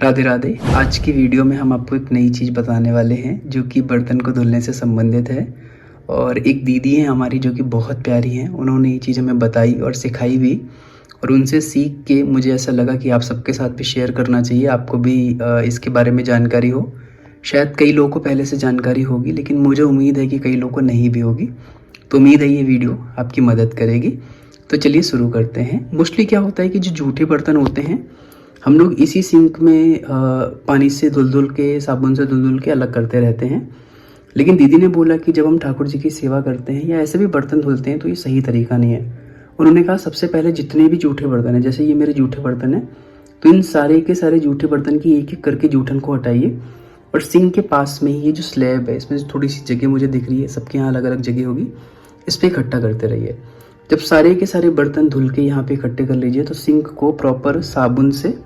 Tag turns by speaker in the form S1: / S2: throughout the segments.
S1: राधे राधे। आज की वीडियो में हम आपको एक नई चीज़ बताने वाले हैं जो कि बर्तन को धुलने से संबंधित है। और एक दीदी हैं हमारी जो कि बहुत प्यारी हैं, उन्होंने ये चीज़ हमें बताई और सिखाई भी। और उनसे सीख के मुझे ऐसा लगा कि आप सबके साथ भी शेयर करना चाहिए, आपको भी इसके बारे में जानकारी हो। शायद कई लोगों को पहले से जानकारी होगी, लेकिन मुझे उम्मीद है कि कई लोगों को नहीं भी होगी। तो उम्मीद है ये वीडियो आपकी मदद करेगी। तो चलिए शुरू करते हैं। मोस्टली क्या होता है कि जो जूठे बर्तन होते हैं, हम लोग इसी सिंक में पानी से धुल के, साबुन से धुल के अलग करते रहते हैं। लेकिन दीदी ने बोला कि जब हम ठाकुर जी की सेवा करते हैं या ऐसे भी बर्तन धुलते हैं तो ये सही तरीका नहीं है। उन्होंने कहा सबसे पहले जितने भी जूठे बर्तन हैं, जैसे ये मेरे जूठे बर्तन हैं, तो इन सारे के सारे जूठे बर्तन की एक एक करके जूठन को हटाइए। और सिंक के पास में ही ये जो स्लैब है, इसमें थोड़ी सी जगह मुझे दिख रही है, सबके यहाँ अलग अलग जगह होगी, इस पर इकट्ठा करते रहिए। जब सारे के सारे बर्तन धुल के यहाँ पे इकट्ठे कर लीजिए तो सिंक को प्रॉपर साबुन से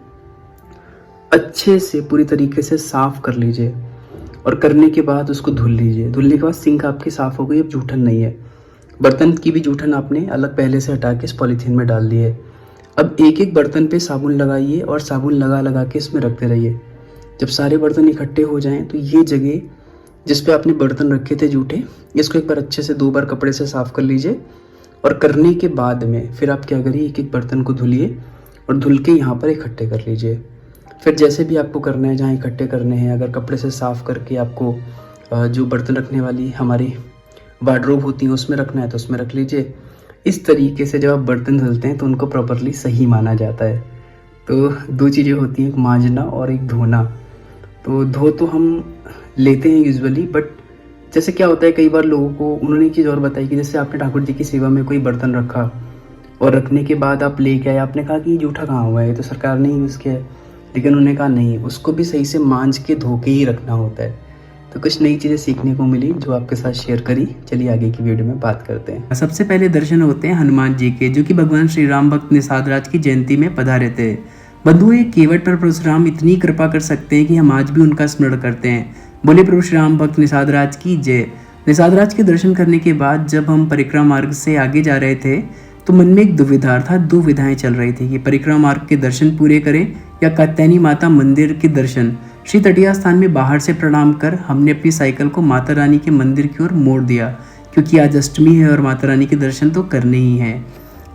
S1: अच्छे से पूरी तरीके से साफ़ कर लीजिए। और करने के बाद उसको धुल लीजिए। धुलने के बाद सिंक आपकी साफ़ हो गई, अब जूठन नहीं है। बर्तन की भी जूठन आपने अलग पहले से हटा के इस पॉलीथीन में डाल दी है। अब एक एक बर्तन पे साबुन लगाइए और साबुन लगा के इसमें रखते रहिए। जब सारे बर्तन इकट्ठे हो जाएं तो ये जगह जिस पे आपने बर्तन रखे थे जूठे, इसको एक बार अच्छे से 2 बार कपड़े से साफ़ कर लीजिए। और करने के बाद में फिर आप क्या करिए, एक एक बर्तन को धुलिए और धुल के यहाँ पर इकट्ठे कर लीजिए। फिर जैसे भी आपको करना है, जहाँ इकट्ठे करने हैं, अगर कपड़े से साफ़ करके आपको जो बर्तन रखने वाली हमारी वार्डरोब होती है उसमें रखना है तो उसमें रख लीजिए। इस तरीके से जब आप बर्तन धुलते हैं तो उनको प्रॉपरली सही माना जाता है। तो 2 चीज़ें होती हैं, एक मांजना और एक धोना। तो धो तो हम लेते हैं यूजुअली, बट जैसे क्या होता है कई बार लोगों को, उन्होंने एक चीज़ और बताई कि जैसे आपने ठाकुर जी की सेवा में कोई बर्तन रखा और रखने के बाद आप लेके आए, आपने कहा कि ये जूठा कहाँ हुआ है, ये तो सरकार ने यूज़ किया है। लेकिन उन्होंने कहा नहीं, उसको भी सही से मांज के धो के ही रखना होता है। तो कुछ नई चीज़ें सीखने को मिली जो आपके साथ शेयर करी। चलिए आगे की वीडियो में बात करते हैं।
S2: सबसे पहले दर्शन होते हैं हनुमान जी के, जो कि भगवान श्री राम भक्त निषाद राज की जयंती में पधारे थे। बंधुओं, केवट पर परशुराम इतनी कृपा कर सकते हैं कि हम आज भी उनका स्मरण करते हैं। बोले प्रभु श्री राम भक्त निषाद राज की जय। निषाद राज के दर्शन करने के बाद जब हम परिक्रमा मार्ग से आगे जा रहे थे तो मन में एक दुविधा था, 2 विधाएं चल रही थी कि परिक्रमा मार्ग के दर्शन पूरे करें या कात्यायनी माता मंदिर के दर्शन। श्री तटिया स्थान में बाहर से प्रणाम कर हमने अपनी साइकिल को माता रानी के मंदिर की ओर मोड़ दिया, क्योंकि आज अष्टमी है और माता रानी के दर्शन तो करने ही हैं।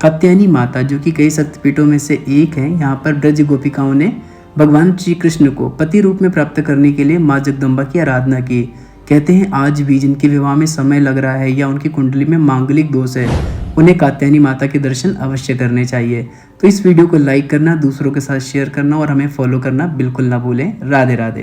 S2: कात्यायनी माता, जो कि कई शक्तिपीठों में से एक है, यहाँ पर ब्रज गोपिकाओं ने भगवान श्री कृष्ण को पति रूप में प्राप्त करने के लिए माँ जगदम्बा की आराधना की। कहते हैं आज भी जिनके विवाह में समय लग रहा है या उनकी कुंडली में मांगलिक दोष है, उन्हें कात्यायनी माता के दर्शन अवश्य करने चाहिए। तो इस वीडियो को लाइक करना, दूसरों के साथ शेयर करना और हमें फॉलो करना बिल्कुल ना भूलें। राधे राधे।